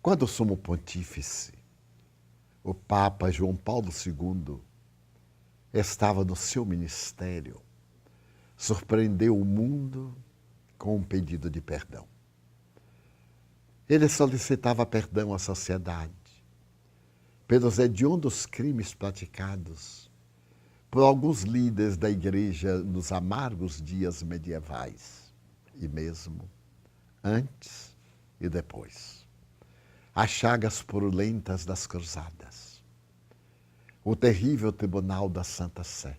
Quando o Sumo Pontífice, o Papa João Paulo II, estava no seu ministério, surpreendeu o mundo com um pedido de perdão. Ele solicitava perdão à sociedade pelos hediondos crimes praticados por alguns líderes da igreja nos amargos dias medievais, e mesmo antes e depois. As chagas purulentas das cruzadas, o terrível tribunal da Santa Sé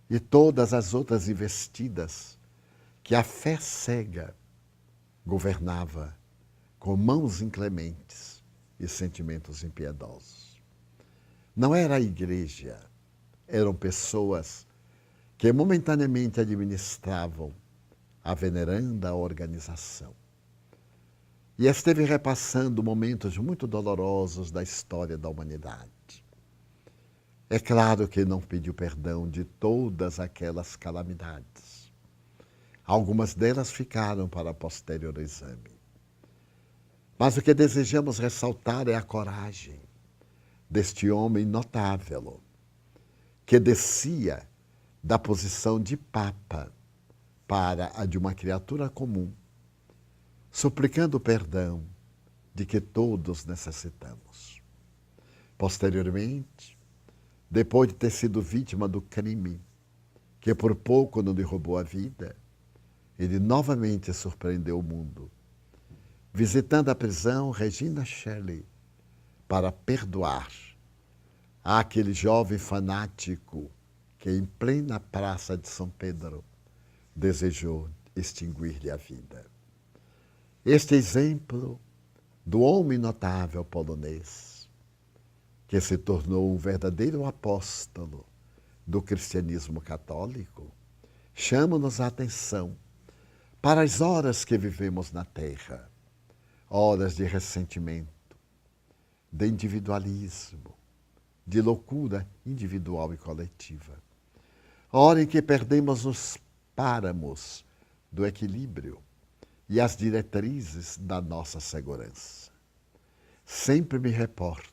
e todas as outras investidas que a fé cega governava com mãos inclementes e sentimentos impiedosos. Não era a igreja, eram pessoas que momentaneamente administravam a veneranda organização. E esteve repassando momentos muito dolorosos da história da humanidade. É claro que não pediu perdão de todas aquelas calamidades. Algumas delas ficaram para posterior exame. Mas o que desejamos ressaltar é a coragem deste homem notável, que descia da posição de Papa para a de uma criatura comum, suplicando o perdão de que todos necessitamos. Posteriormente, depois de ter sido vítima do crime, que por pouco não lhe roubou a vida, ele novamente surpreendeu o mundo, visitando a prisão Regina Shelley para perdoar àquele jovem fanático que, em plena praça de São Pedro, desejou extinguir-lhe a vida. Este exemplo do homem notável polonês, que se tornou um verdadeiro apóstolo do cristianismo católico, chama-nos a atenção para as horas que vivemos na Terra, horas de ressentimento, de individualismo, de loucura individual e coletiva, hora em que perdemos os páramos do equilíbrio e as diretrizes da nossa segurança. Sempre me reporto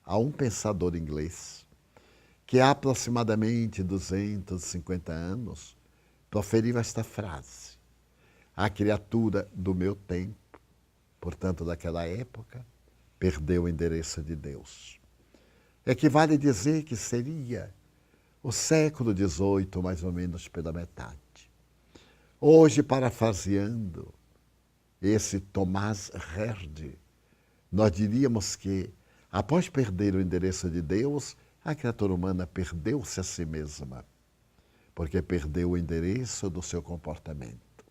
a um pensador inglês que há aproximadamente 250 anos proferiu esta frase: a criatura do meu tempo, portanto daquela época, perdeu o endereço de Deus. Equivale dizer que seria o século XVIII, mais ou menos pela metade. Hoje, parafraseando esse Thomas Herd, nós diríamos que, após perder o endereço de Deus, a criatura humana perdeu-se a si mesma, porque perdeu o endereço do seu comportamento.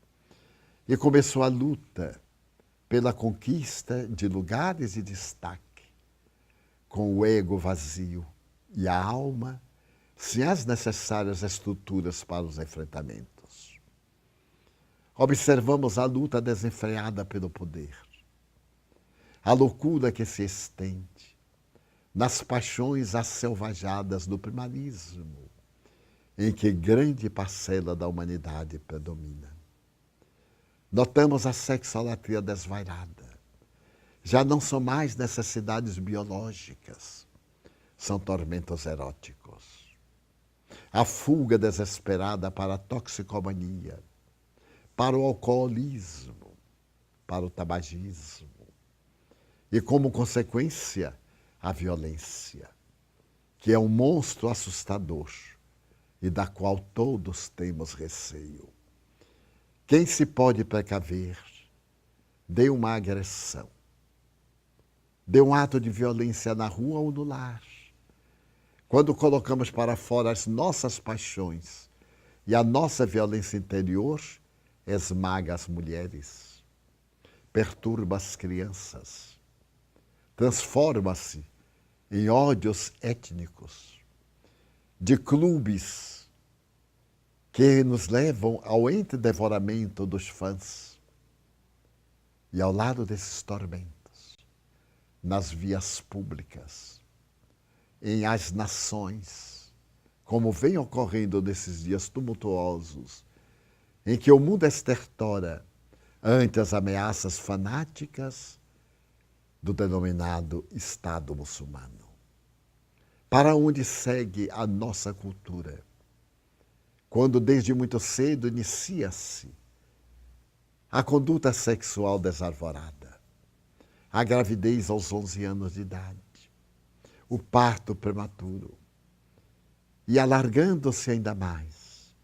E começou a luta pela conquista de lugares de destaque, com o ego vazio e a alma sem as necessárias estruturas para os enfrentamentos. Observamos a luta desenfreada pelo poder, a loucura que se estende nas paixões asselvajadas do primarismo, em que grande parcela da humanidade predomina. Notamos a sexolatria desvairada. Já não são mais necessidades biológicas, são tormentos eróticos. A fuga desesperada para a toxicomania, para o alcoolismo, para o tabagismo. E, como consequência, a violência, que é um monstro assustador e da qual todos temos receio. Quem se pode precaver de uma agressão, de um ato de violência na rua ou no lar, quando colocamos para fora as nossas paixões e a nossa violência interior, esmaga as mulheres, perturba as crianças, transforma-se em ódios étnicos, de clubes que nos levam ao entredevoramento dos fãs. E ao lado desses tormentos, nas vias públicas, em as nações, como vem ocorrendo nesses dias tumultuosos, em que o mundo estertora ante as ameaças fanáticas do denominado Estado muçulmano. Para onde segue a nossa cultura? Quando desde muito cedo inicia-se a conduta sexual desarvorada, a gravidez aos 11 anos de idade, o parto prematuro e alargando-se ainda mais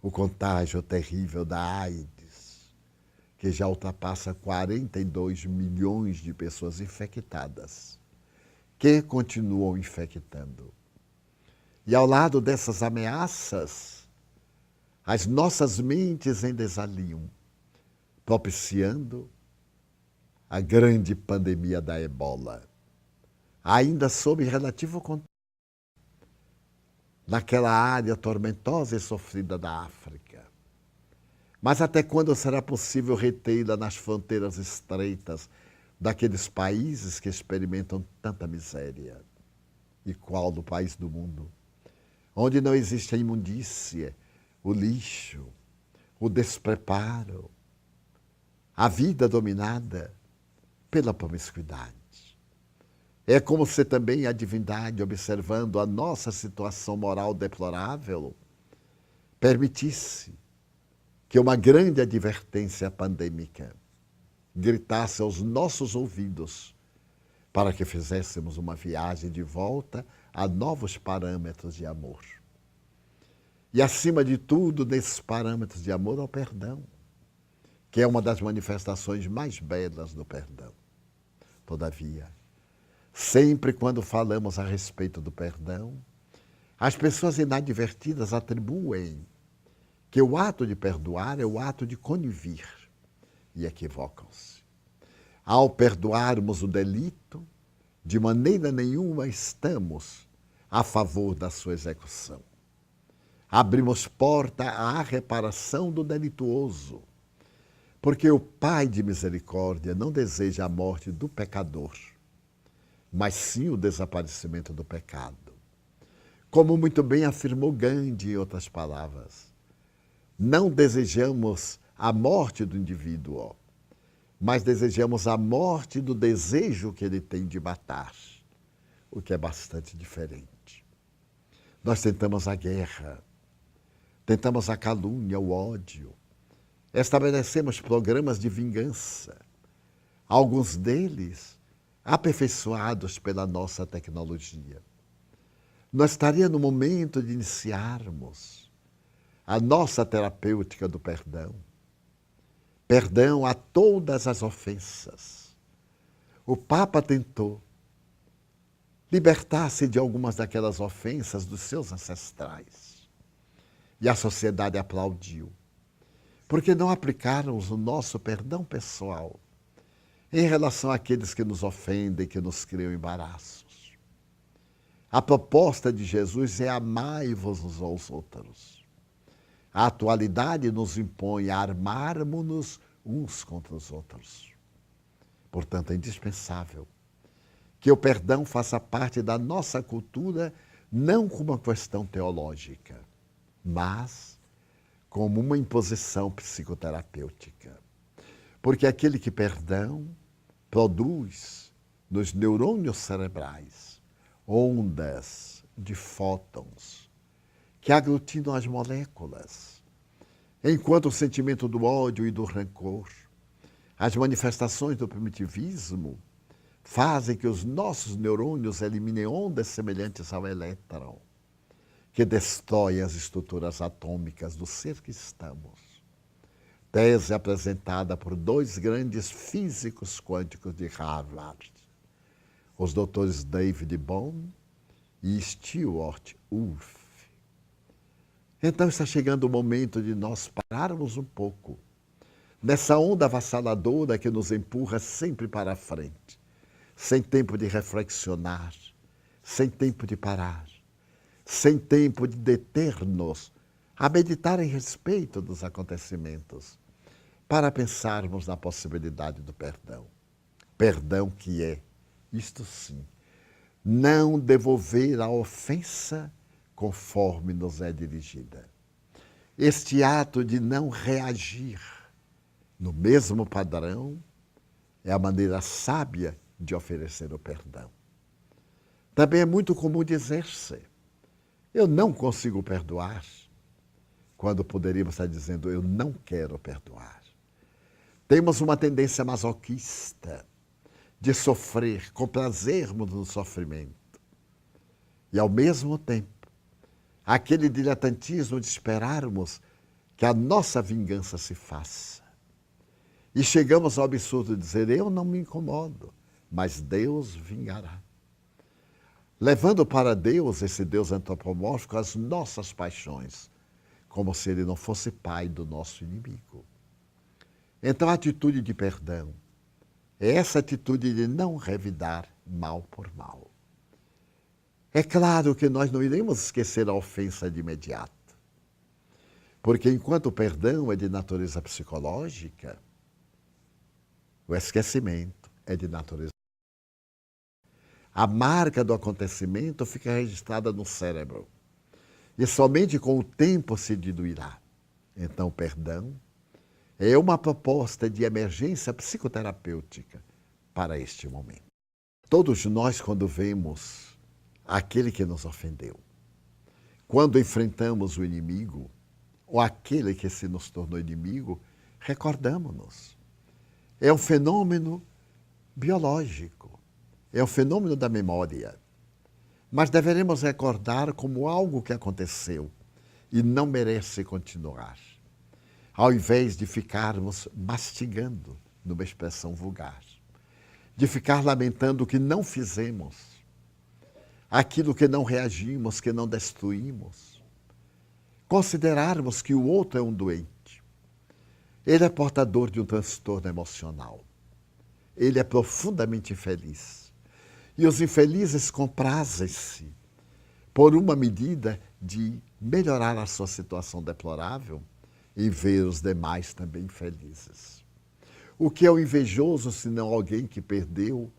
o contágio terrível da AIDS, que já ultrapassa 42 milhões de pessoas infectadas, que continuam infectando. E ao lado dessas ameaças, as nossas mentes em desalinho, propiciando a grande pandemia da ebola, ainda sob relativo controle, naquela área tormentosa e sofrida da África. Mas até quando será possível retê-la nas fronteiras estreitas daqueles países que experimentam tanta miséria? E qual do país do mundo? Onde não existe a imundícia, o lixo, o despreparo, a vida dominada pela promiscuidade. É como se também a divindade, observando a nossa situação moral deplorável, permitisse que uma grande advertência pandêmica gritasse aos nossos ouvidos para que fizéssemos uma viagem de volta a novos parâmetros de amor. E, acima de tudo, nesses parâmetros de amor, ao perdão, que é uma das manifestações mais belas do perdão. Todavia, sempre quando falamos a respeito do perdão, as pessoas inadvertidas atribuem que o ato de perdoar é o ato de conivir e equivocam-se. Ao perdoarmos o delito, de maneira nenhuma estamos a favor da sua execução. Abrimos porta à reparação do delituoso, porque o Pai de misericórdia não deseja a morte do pecador, mas sim o desaparecimento do pecado. Como muito bem afirmou Gandhi, em outras palavras, não desejamos a morte do indivíduo, mas desejamos a morte do desejo que ele tem de matar, o que é bastante diferente. Nós tentamos a guerra, tentamos a calúnia, o ódio, estabelecemos programas de vingança, alguns deles aperfeiçoados pela nossa tecnologia. Nós estaríamos no momento de iniciarmos a nossa terapêutica do perdão. Perdão a todas as ofensas. O Papa tentou libertar-se de algumas daquelas ofensas dos seus ancestrais. E a sociedade aplaudiu. Porque não aplicáramos o nosso perdão pessoal em relação àqueles que nos ofendem, que nos criam embaraços. A proposta de Jesus é amai-vos uns aos outros. A atualidade nos impõe a armarmos-nos uns contra os outros. Portanto, é indispensável que o perdão faça parte da nossa cultura, não como uma questão teológica, mas como uma imposição psicoterapêutica. Porque aquele que perdão produz nos neurônios cerebrais ondas de fótons que aglutinam as moléculas, enquanto o sentimento do ódio e do rancor, as manifestações do primitivismo, fazem que os nossos neurônios eliminem ondas semelhantes ao elétron, que destroem as estruturas atômicas do ser que estamos. Tese apresentada por dois grandes físicos quânticos de Harvard, os doutores David Bohm e Stewart Wolf. Então está chegando o momento de nós pararmos um pouco nessa onda avassaladora que nos empurra sempre para a frente, sem tempo de reflexionar, sem tempo de parar, sem tempo de deter-nos a meditar em respeito dos acontecimentos, para pensarmos na possibilidade do perdão. Perdão que é, isto sim, não devolver a ofensa conforme nos é dirigida. Este ato de não reagir no mesmo padrão é a maneira sábia de oferecer o perdão. Também é muito comum dizer-se: eu não consigo perdoar, quando poderíamos estar dizendo: eu não quero perdoar. Temos uma tendência masoquista de sofrer, comprazermos no sofrimento. E, ao mesmo tempo, aquele diletantismo de esperarmos que a nossa vingança se faça. E chegamos ao absurdo de dizer: eu não me incomodo, mas Deus vingará. Levando para Deus, esse Deus antropomórfico, as nossas paixões, como se ele não fosse pai do nosso inimigo. Então, a atitude de perdão é essa atitude de não revidar mal por mal. É claro que nós não iremos esquecer a ofensa de imediato, porque enquanto o perdão é de natureza psicológica, o esquecimento é de natureza. A marca do acontecimento fica registrada no cérebro e somente com o tempo se diluirá. Então, o perdão é uma proposta de emergência psicoterapêutica para este momento. Todos nós, quando vemos aquele que nos ofendeu, quando enfrentamos o inimigo, ou aquele que se nos tornou inimigo, recordamos-nos. É um fenômeno biológico, é um fenômeno da memória. Mas deveremos recordar como algo que aconteceu e não merece continuar, ao invés de ficarmos mastigando, numa expressão vulgar, de ficar lamentando o que não fizemos, aquilo que não reagimos, que não destruímos. Considerarmos que o outro é um doente. Ele é portador de um transtorno emocional. Ele é profundamente infeliz. E os infelizes comprazem-se por uma medida de melhorar a sua situação deplorável e ver os demais também felizes. O que é o invejoso, senão alguém que perdeu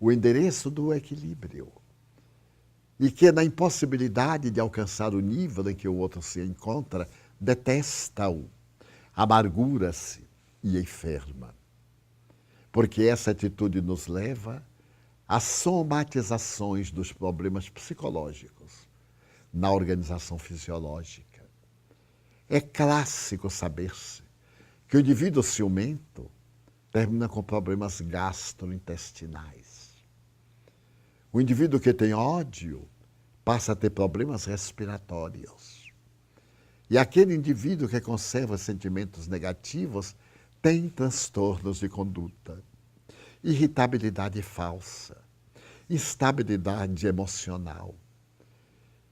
o endereço do equilíbrio e que, na impossibilidade de alcançar o nível em que o outro se encontra, detesta-o, amargura-se e enferma. Porque essa atitude nos leva às somatizações dos problemas psicológicos na organização fisiológica. É clássico saber-se que o indivíduo ciumento termina com problemas gastrointestinais. O indivíduo que tem ódio passa a ter problemas respiratórios. E aquele indivíduo que conserva sentimentos negativos tem transtornos de conduta, irritabilidade falsa, instabilidade emocional.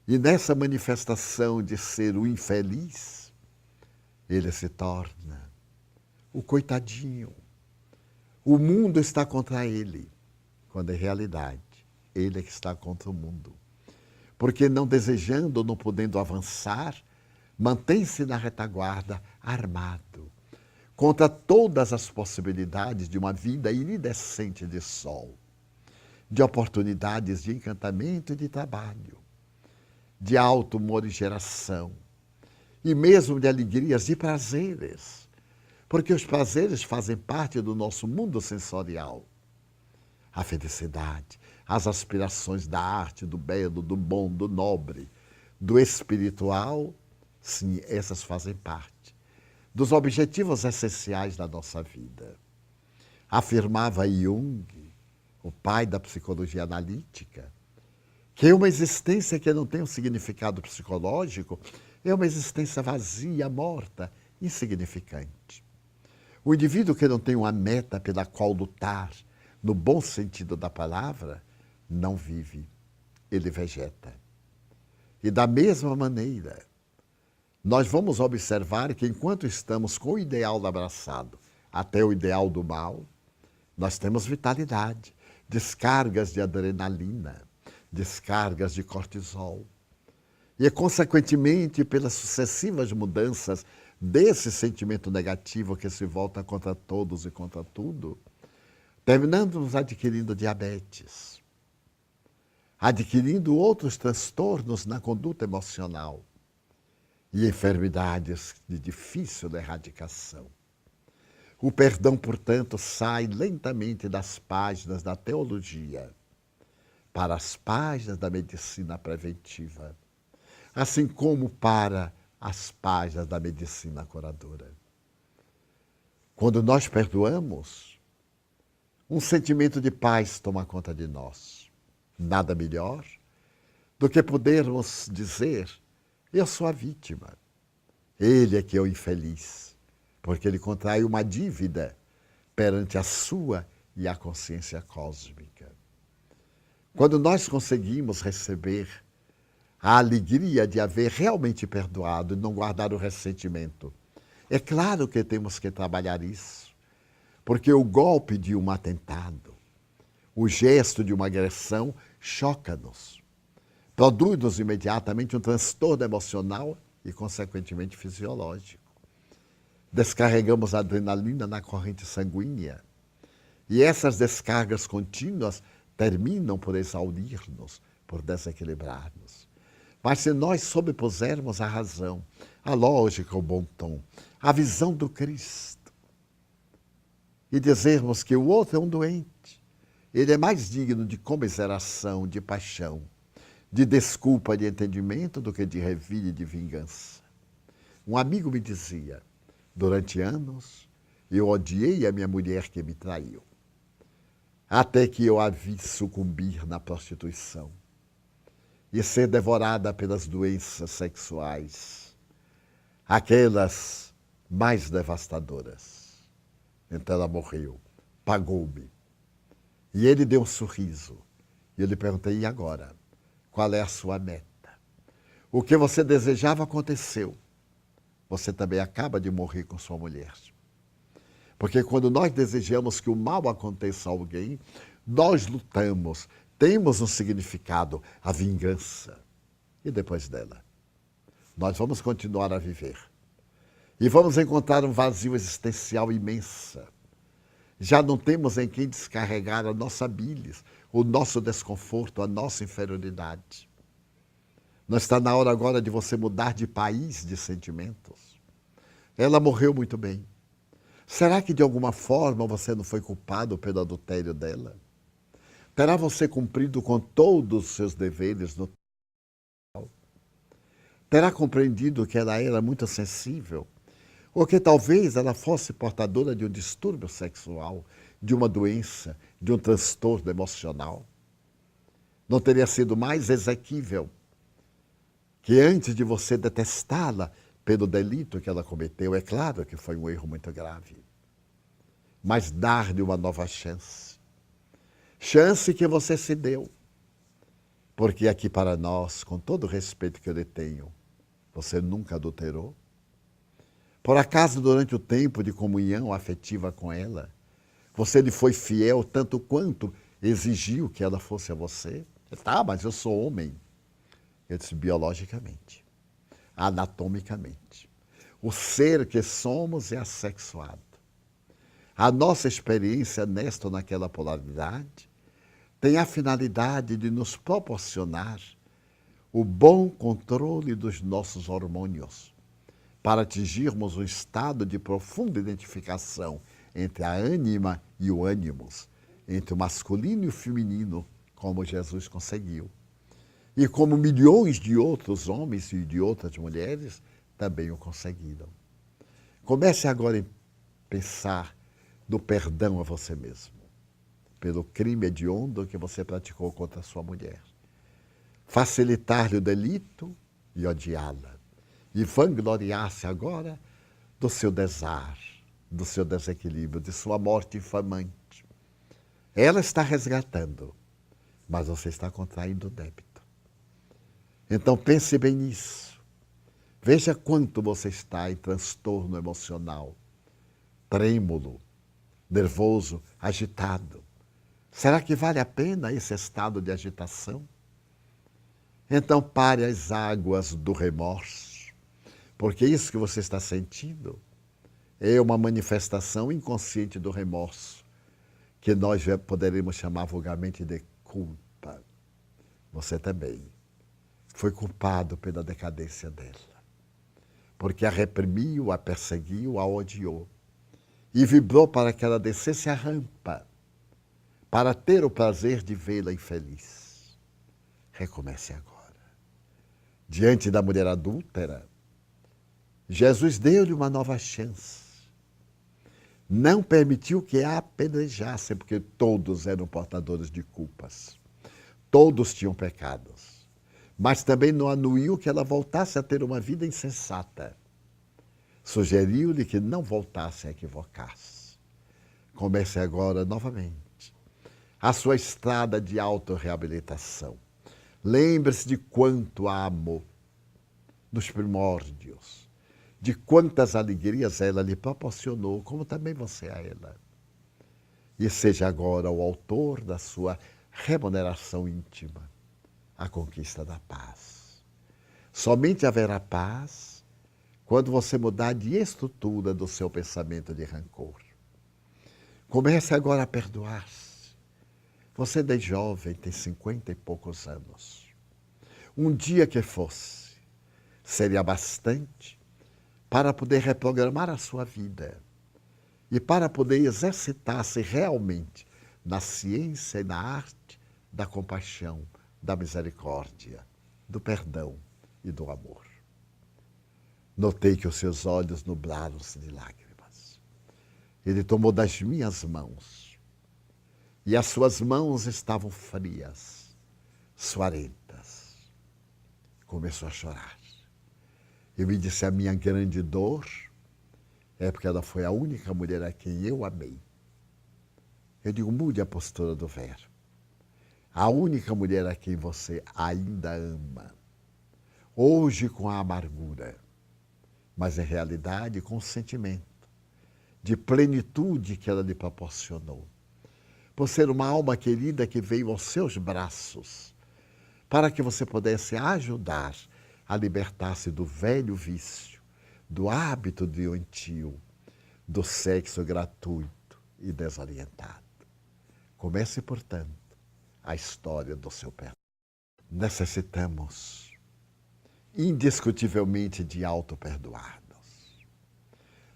E nessa manifestação de ser o infeliz, ele se torna o coitadinho. O mundo está contra ele, quando em realidade ele é que está contra o mundo. Porque não desejando, não podendo avançar, mantém-se na retaguarda armado contra todas as possibilidades de uma vida iridescente de sol, de oportunidades de encantamento e de trabalho, de alto humor e geração, e mesmo de alegrias e prazeres, porque os prazeres fazem parte do nosso mundo sensorial. A felicidade, as aspirações da arte, do belo, do bom, do nobre, do espiritual, sim, essas fazem parte dos objetivos essenciais da nossa vida. Afirmava Jung, o pai da psicologia analítica, que uma existência que não tem um significado psicológico é uma existência vazia, morta, insignificante. O indivíduo que não tem uma meta pela qual lutar, no bom sentido da palavra, não vive, ele vegeta. E da mesma maneira, nós vamos observar que enquanto estamos com o ideal abraçado até o ideal do mal, nós temos vitalidade, descargas de adrenalina, descargas de cortisol. E, consequentemente, pelas sucessivas mudanças desse sentimento negativo que se volta contra todos e contra tudo, terminamos adquirindo diabetes, adquirindo outros transtornos na conduta emocional e enfermidades de difícil erradicação. O perdão, portanto, sai lentamente das páginas da teologia para as páginas da medicina preventiva, assim como para as páginas da medicina curadora. Quando nós perdoamos, um sentimento de paz toma conta de nós. Nada melhor do que podermos dizer: eu sou a vítima, ele é que é o infeliz, porque ele contrai uma dívida perante a sua e a consciência cósmica. Quando nós conseguimos receber a alegria de haver realmente perdoado e não guardar o ressentimento, é claro que temos que trabalhar isso, porque o golpe de um atentado, o gesto de uma agressão choca-nos, produz-nos imediatamente um transtorno emocional e, consequentemente, fisiológico. Descarregamos a adrenalina na corrente sanguínea e essas descargas contínuas terminam por exaurir-nos, por desequilibrar-nos. Mas se nós sobrepusermos a razão, a lógica, o bom tom, a visão do Cristo, e dizermos que o outro é um doente, ele é mais digno de comiseração, de paixão, de desculpa, de entendimento, do que de revide e de vingança. Um amigo me dizia: durante anos, eu odiei a minha mulher que me traiu, até que eu a vi sucumbir na prostituição e ser devorada pelas doenças sexuais, aquelas mais devastadoras. Então ela morreu, pagou-me. E ele deu um sorriso. E eu lhe perguntei: e agora? Qual é a sua meta? O que você desejava aconteceu. Você também acaba de morrer com sua mulher. Porque quando nós desejamos que o mal aconteça a alguém, nós lutamos, temos um significado, a vingança. E depois dela, nós vamos continuar a viver. E vamos encontrar um vazio existencial imenso. Já não temos em quem descarregar a nossa bilis, o nosso desconforto, a nossa inferioridade. Não está na hora agora de você mudar de país de sentimentos? Ela morreu muito bem. Será que de alguma forma você não foi culpado pelo adultério dela? Terá você cumprido com todos os seus deveres no tempo? Terá compreendido que ela era muito sensível? Ou que talvez ela fosse portadora de um distúrbio sexual, de uma doença, de um transtorno emocional? Não teria sido mais exequível que antes de você detestá-la pelo delito que ela cometeu, é claro que foi um erro muito grave, mas dar-lhe uma nova chance. Chance que você se deu. Porque aqui para nós, com todo o respeito que eu lhe tenho, você nunca adulterou? Por acaso, durante o tempo de comunhão afetiva com ela, você lhe foi fiel tanto quanto exigiu que ela fosse a você? Tá, mas eu sou homem. Eu disse: biologicamente, anatomicamente. O ser que somos é assexuado. A nossa experiência nesta ou naquela polaridade tem a finalidade de nos proporcionar o bom controle dos nossos hormônios, para atingirmos um estado de profunda identificação entre a ânima e o ânimos, entre o masculino e o feminino, como Jesus conseguiu. E como milhões de outros homens e de outras mulheres também o conseguiram. Comece agora a pensar no perdão a você mesmo, pelo crime hediondo que você praticou contra a sua mulher. Facilitar-lhe o delito e odiá-la. E vangloriar-se agora do seu desar, do seu desequilíbrio, de sua morte infamante. Ela está resgatando, mas você está contraindo o débito. Então pense bem nisso. Veja quanto você está em transtorno emocional, trêmulo, nervoso, agitado. Será que vale a pena esse estado de agitação? Então pare as águas do remorso, porque isso que você está sentindo é uma manifestação inconsciente do remorso, que nós poderemos chamar vulgarmente de culpa. Você também foi culpado pela decadência dela, porque a reprimiu, a perseguiu, a odiou. e vibrou para que ela descesse a rampa, para ter o prazer de vê-la infeliz. Recomece agora. Diante da mulher adúltera, Jesus deu-lhe uma nova chance. Não permitiu que a apedrejassem, porque todos eram portadores de culpas. Todos tinham pecados. Mas também não anuiu que ela voltasse a ter uma vida insensata. Sugeriu-lhe que não voltasse a equivocar-se. Comece agora novamente a sua estrada de autorreabilitação. Lembre-se de quanto a amou nos primórdios, de quantas alegrias ela lhe proporcionou, como também você a ela. E seja agora o autor da sua remuneração íntima, a conquista da paz. Somente haverá paz quando você mudar de estrutura do seu pensamento de rancor. Comece agora a perdoar-se. Você é jovem, tem 50 e poucos anos. Um dia que fosse, seria bastante para poder reprogramar a sua vida e para poder exercitar-se realmente na ciência e na arte da compaixão, da misericórdia, do perdão e do amor. Notei que os seus olhos nublaram-se de lágrimas. Ele tomou das minhas mãos e as suas mãos estavam frias, suarentas. Começou a chorar. E me disse: a minha grande dor é porque ela foi a única mulher a quem eu amei. Eu digo: mude a postura do verbo. A única mulher a quem você ainda ama. Hoje com a amargura, mas em realidade com o sentimento de plenitude que ela lhe proporcionou. Por ser uma alma querida que veio aos seus braços, para que você pudesse ajudar a libertar-se do velho vício, do hábito doentio, do sexo gratuito e desorientado. Comece, portanto, a história do seu perdão. Necessitamos indiscutivelmente de auto-perdoar-nos.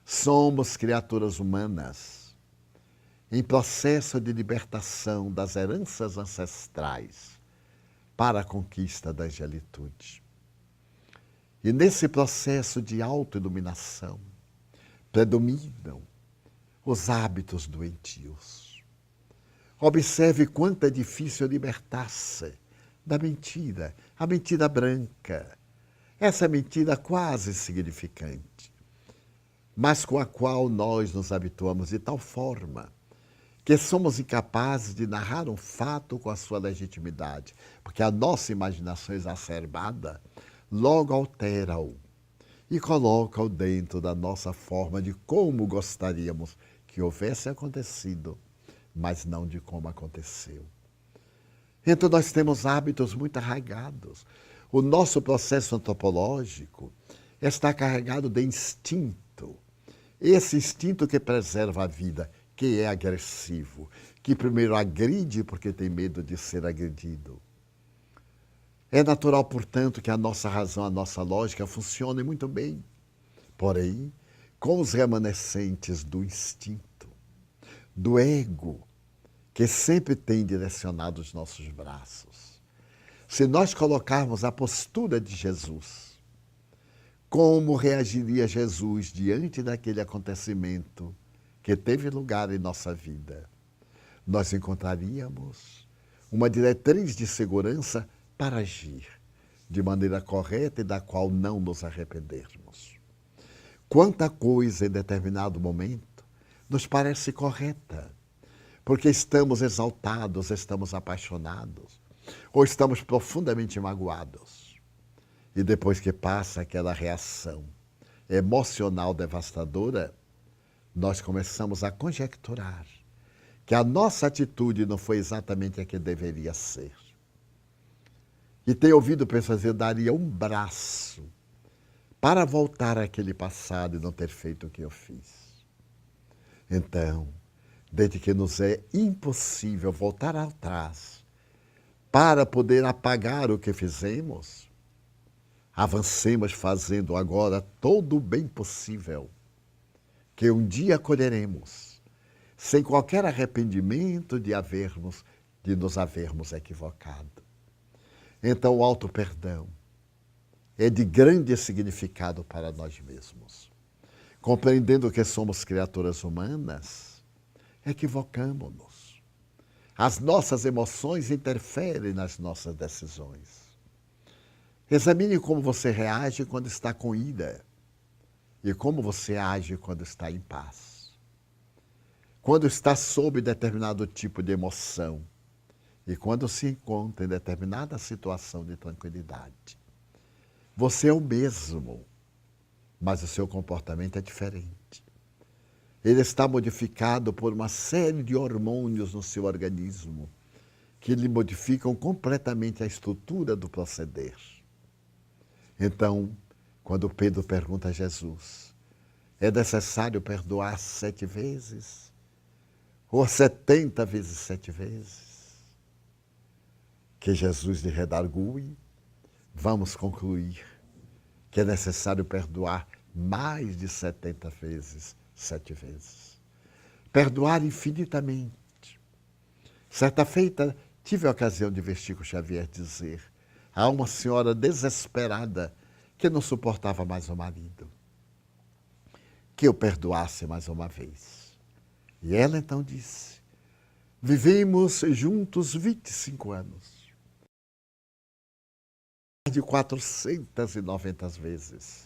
Somos criaturas humanas em processo de libertação das heranças ancestrais para a conquista da angelitude. E nesse processo de autoiluminação predominam os hábitos doentios. Observe quanto é difícil libertar-se da mentira, a mentira branca, essa mentira quase insignificante, mas com a qual nós nos habituamos de tal forma que somos incapazes de narrar um fato com a sua legitimidade, porque a nossa imaginação exacerbada logo altera-o e coloca-o dentro da nossa forma de como gostaríamos que houvesse acontecido, mas não de como aconteceu. Então nós temos hábitos muito arraigados. O nosso processo antropológico está carregado de instinto. Esse instinto que preserva a vida, que é agressivo, que primeiro agride porque tem medo de ser agredido. É natural, portanto, que a nossa razão, a nossa lógica funcione muito bem. Porém, com os remanescentes do instinto, do ego, que sempre tem direcionado os nossos braços. Se nós colocarmos a postura de Jesus, como reagiria Jesus diante daquele acontecimento que teve lugar em nossa vida? Nós encontraríamos uma diretriz de segurança para agir de maneira correta e da qual não nos arrependermos. Quanta coisa em determinado momento nos parece correta, porque estamos exaltados, estamos apaixonados, ou estamos profundamente magoados. E depois que passa aquela reação emocional devastadora, nós começamos a conjecturar que a nossa atitude não foi exatamente a que deveria ser. E tenho ouvido pessoas dizer: eu daria um braço para voltar àquele passado e não ter feito o que eu fiz. Então, desde que nos é impossível voltar atrás para poder apagar o que fizemos, avancemos fazendo agora todo o bem possível que um dia colheremos, sem qualquer arrependimento de nos havermos equivocado. Então, o auto-perdão é de grande significado para nós mesmos. Compreendendo que somos criaturas humanas, equivocamo-nos. As nossas emoções interferem nas nossas decisões. Examine como você reage quando está com ira e como você age quando está em paz. Quando está sob determinado tipo de emoção e quando se encontra em determinada situação de tranquilidade. Você é o mesmo, mas o seu comportamento é diferente. Ele está modificado por uma série de hormônios no seu organismo que lhe modificam completamente a estrutura do proceder. Então, quando Pedro pergunta a Jesus, é necessário perdoar 7 vezes? Ou 70 vezes 7 vezes? Que Jesus lhe redargue, vamos concluir que é necessário perdoar mais de 70 vezes 7 vezes. Perdoar infinitamente. Certa feita, tive a ocasião de ver Chico Xavier dizer a uma senhora desesperada que não suportava mais o marido, que eu perdoasse mais uma vez. E ela então disse, vivemos juntos 25 anos. De 490 vezes.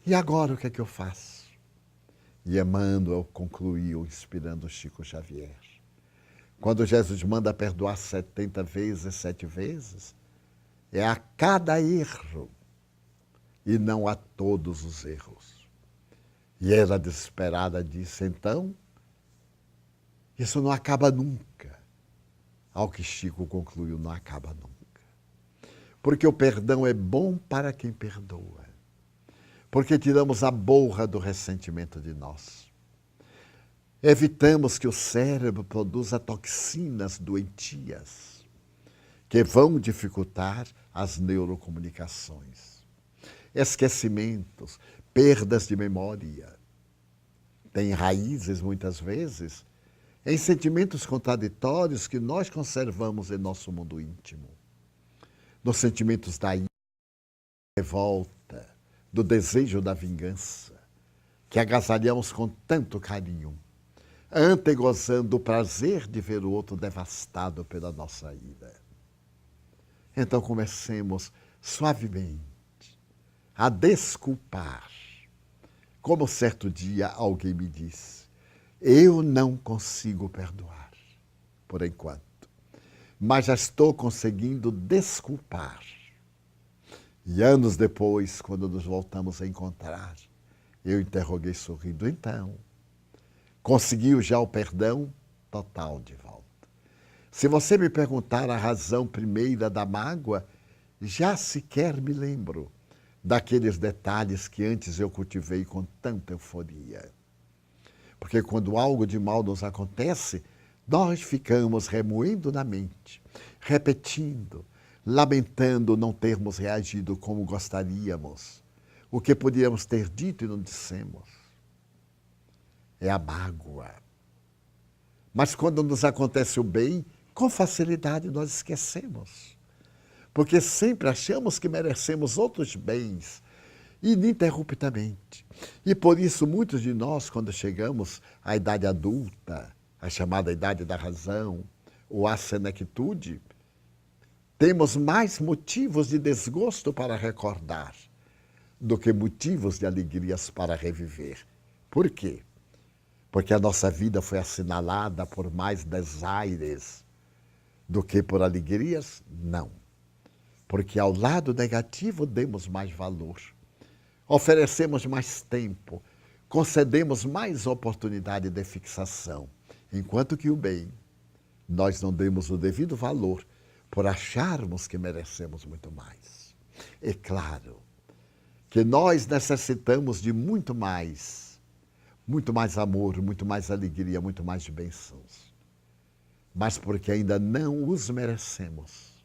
E agora o que é que eu faço? E Emmanuel concluiu, inspirando Chico Xavier. Quando Jesus manda perdoar 70 vezes, 7 vezes, é a cada erro e não a todos os erros. E ela, desesperada, disse, então, isso não acaba nunca. Ao que Chico concluiu, não acaba nunca. Porque o perdão é bom para quem perdoa. Porque tiramos a borra do ressentimento de nós. Evitamos que o cérebro produza toxinas doentias que vão dificultar as neurocomunicações. Esquecimentos, perdas de memória. Têm raízes, muitas vezes, em sentimentos contraditórios que nós conservamos em nosso mundo íntimo. Nos sentimentos da revolta, do desejo da vingança, que agasalhamos com tanto carinho, antegozando o prazer de ver o outro devastado pela nossa ira. Então comecemos suavemente a desculpar. Como certo dia alguém me disse, eu não consigo perdoar, por enquanto, mas já estou conseguindo desculpar. E anos depois, quando nos voltamos a encontrar, eu interroguei sorrindo, então, conseguiu já o perdão total de volta? Se você me perguntar a razão primeira da mágoa, já sequer me lembro daqueles detalhes que antes eu cultivei com tanta euforia. Porque quando algo de mal nos acontece, nós ficamos remoendo na mente, repetindo, lamentando não termos reagido como gostaríamos, o que podíamos ter dito e não dissemos. É a mágoa. Mas quando nos acontece o bem, com facilidade nós esquecemos. Porque sempre achamos que merecemos outros bens, ininterruptamente. E por isso muitos de nós, quando chegamos à idade adulta, a chamada idade da razão, ou a senectude, temos mais motivos de desgosto para recordar do que motivos de alegrias para reviver. Por quê? Porque a nossa vida foi assinalada por mais desaires do que por alegrias? Não. Porque ao lado negativo demos mais valor, oferecemos mais tempo, concedemos mais oportunidade de fixação, enquanto que o bem, nós não demos o devido valor por acharmos que merecemos muito mais. É claro que nós necessitamos de muito mais amor, muito mais alegria, muito mais bênçãos, mas porque ainda não os merecemos.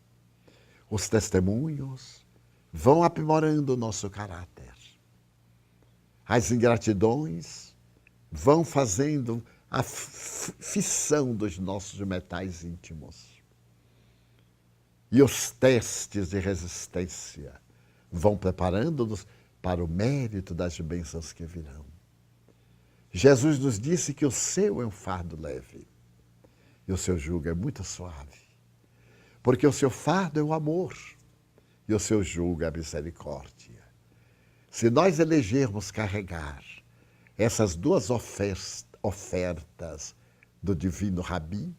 Os testemunhos vão aprimorando o nosso caráter. As ingratidões vão fazendo a fissão dos nossos metais íntimos. E os testes de resistência vão preparando-nos para o mérito das bênçãos que virão. Jesus nos disse que o seu é um fardo leve e o seu jugo é muito suave, porque o seu fardo é o amor e o seu jugo é a misericórdia. Se nós elegermos carregar essas duas ofertas do divino Rabi,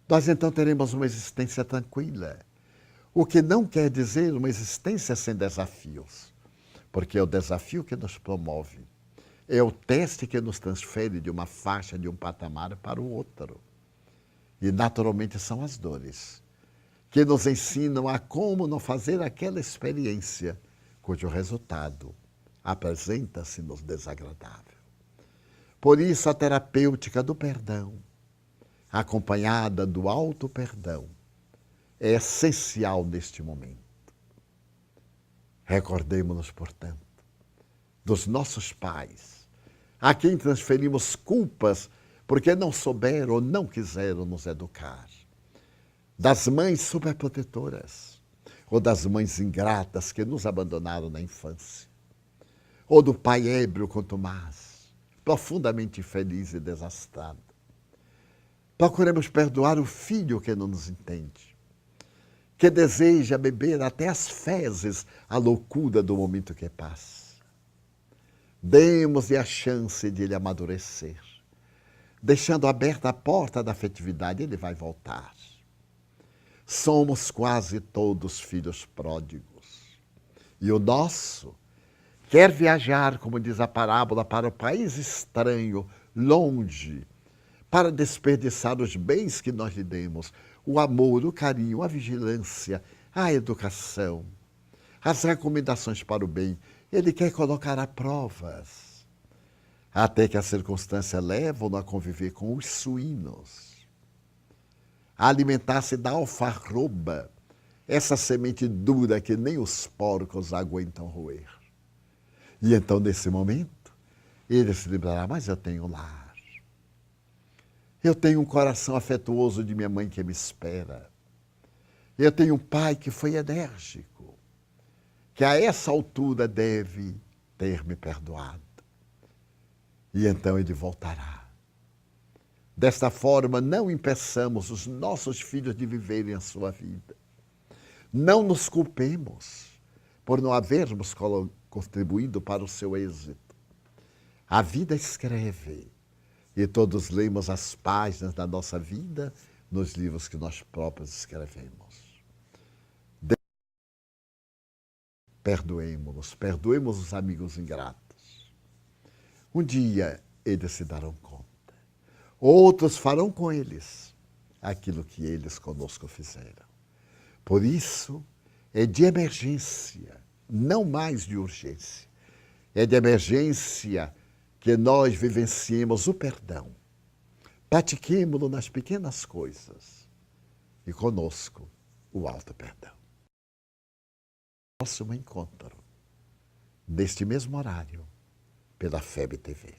nós então teremos uma existência tranquila, o que não quer dizer uma existência sem desafios, porque é o desafio que nos promove, é o teste que nos transfere de uma faixa, de um patamar para o outro. E naturalmente são as dores que nos ensinam a como não fazer aquela experiência cujo resultado apresenta-se-nos desagradável. Por isso a terapêutica do perdão, acompanhada do auto-perdão, é essencial neste momento. Recordemo-nos, portanto, dos nossos pais, a quem transferimos culpas porque não souberam ou não quiseram nos educar. Das mães superprotetoras, ou das mães ingratas que nos abandonaram na infância, ou do pai ébrio contumaz, profundamente infeliz e desastrado. Procuremos perdoar o filho que não nos entende, que deseja beber até as fezes a loucura do momento que passa. Demos-lhe a chance de ele amadurecer. Deixando aberta a porta da afetividade, ele vai voltar. Somos quase todos filhos pródigos. E o nosso quer viajar, como diz a parábola, para o país estranho, longe, para desperdiçar os bens que nós lhe demos, o amor, o carinho, a vigilância, a educação, as recomendações para o bem. Ele quer colocar a provas, até que a circunstância leva-o a conviver com os suínos, a alimentar-se da alfarroba, essa semente dura que nem os porcos aguentam roer. E então, nesse momento, ele se lembrará, mas eu tenho lar. Eu tenho um coração afetuoso de minha mãe que me espera. Eu tenho um pai que foi enérgico, que a essa altura deve ter me perdoado. E então ele voltará. Desta forma, não impeçamos os nossos filhos de viverem a sua vida. Não nos culpemos por não havermos contribuído para o seu êxito. A vida escreve, e todos lemos as páginas da nossa vida nos livros que nós próprios escrevemos. Perdoemo-nos, perdoemos os amigos ingratos. Um dia eles se darão conta. Outros farão com eles aquilo que eles conosco fizeram. Por isso, é de emergência, não mais de urgência. É de emergência que nós vivenciemos o perdão. Pratiquemo-lo nas pequenas coisas e conosco o alto perdão. Próximo encontro, neste mesmo horário, pela FEB TV.